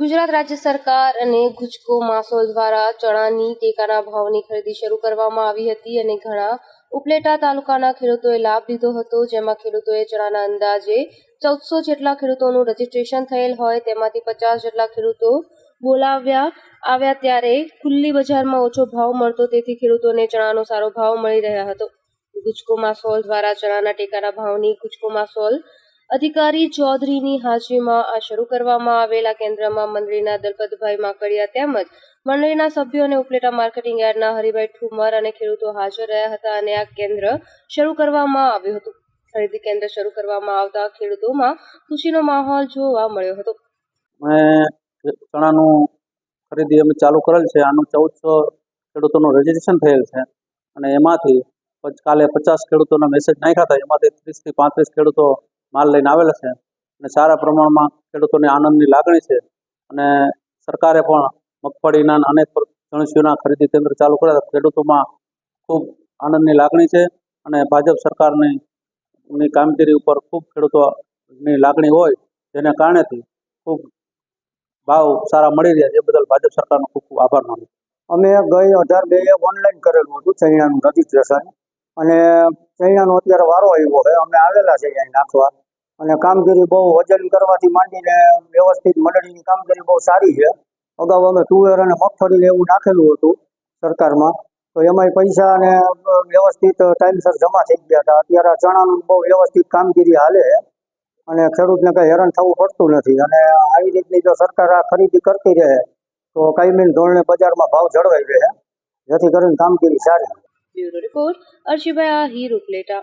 ગુજરાત રાજ્ય સરકાર અને ગુજકો માસોલ દ્વારા ચણાની ટેકાના ભાવની ખરીદી શરૂ કરવામાં આવી હતી અને ઘણા ઉપલેટા તાલુકાના ખેડૂતોએ લાભ લીધો હતો, જેમાં ખેડૂતોએ ચણાના અંદાજે 1400 જેટલા ખેડૂતોનું રજીસ્ટ્રેશન થયેલ હોય તેમાંથી 50 જેટલા ખેડૂતો બોલાવ્યા આવ્યા ત્યારે ખુલ્લી બજારમાં ઓછો ભાવ મળતો, તેથી ખેડૂતોને ચણાનો સારો ભાવ મળી રહ્યા હતો. ગુજકો માસોલ દ્વારા ચણાના ટેકાના ભાવની ગુજકો માસોલ અધિકારી ચૌધરીની હાજરીમાં આ શરૂ કરવામાં આવેલા કેન્દ્રમાં મંડળીના દલપતભાઈ માકડિયા તેમજ મંડળીના સભ્યો અને ઉપલેટા માર્કેટિંગ યાર્ડના હરિભાઈ ઠુમર અને ખેડૂતો હાજર રહ્યા હતા અને આ કેન્દ્ર શરૂ કરવામાં આવ્યું હતું. ખરીદી કેન્દ્ર શરૂ કરવામાં આવતા ખેડૂતોમાં ખુશીનો માહોલ જોવા મળ્યો હતો. ચણાનું ખરીદી અમે ચાલુ કરેલ છે. આનું 1400 ખેડૂતોનું રજીસ્ટ્રેશન થયેલ છે અને એમાંથી કાલે 50 ખેડૂતોના મેસેજ નાખ્યા હતા. એમાંથી 30 થી 35 ખેડૂતો માલ લઈને આવેલા છે અને સારા પ્રમાણમાં ખેડૂતોને આનંદની લાગણી છે. અને સરકારે પણ મગફળીના અનેક જણસીઓના ખરીદી કેન્દ્ર ચાલુ કર્યા. ખેડૂતોમાં ખૂબ આનંદની લાગણી છે અને ભાજપ સરકારની કામગીરી ઉપર ખૂબ ખેડૂતોની લાગણી હોય, જેના કારણેથી ખૂબ ભાવ સારા મળી રહ્યા છે. એ બદલ ભાજપ સરકારનો ખૂબ ખૂબ આભાર માનું. અમે ગઈ 18/2 ઓનલાઈન કરેલું હતું ચૈણાનું રજીસ્ટ્રેશન અને ચૈણાનો અત્યારે વારો આવ્યો છે. અમે આવેલા છે અહીં નાખવા અને કામગીરી બહુ વજન કરવાથી માંડીને વ્યવસ્થિત મંડળીની કામગીરી બહુ સારી છે. અગાઉ અમે તુવેર અને મગફળીને એવું નાખેલું હતું સરકારમાં, તો એમાંય પૈસા અને વ્યવસ્થિત ટાઈમસર જમા થઈ ગયા હતા. અત્યારે ચણાનું બહુ વ્યવસ્થિત કામગીરી હાલે અને ખેડૂતને કંઈ હેરાન થવું પડતું નથી. અને આવી રીતની જો સરકાર આ ખરીદી કરતી રહે તો કાયમી ધોરણે બજારમાં ભાવ જળવાઈ રહે, જેથી કરીને કામગીરી સારી. Bureau report, અર્શીભાઈ Ahir, Upleta.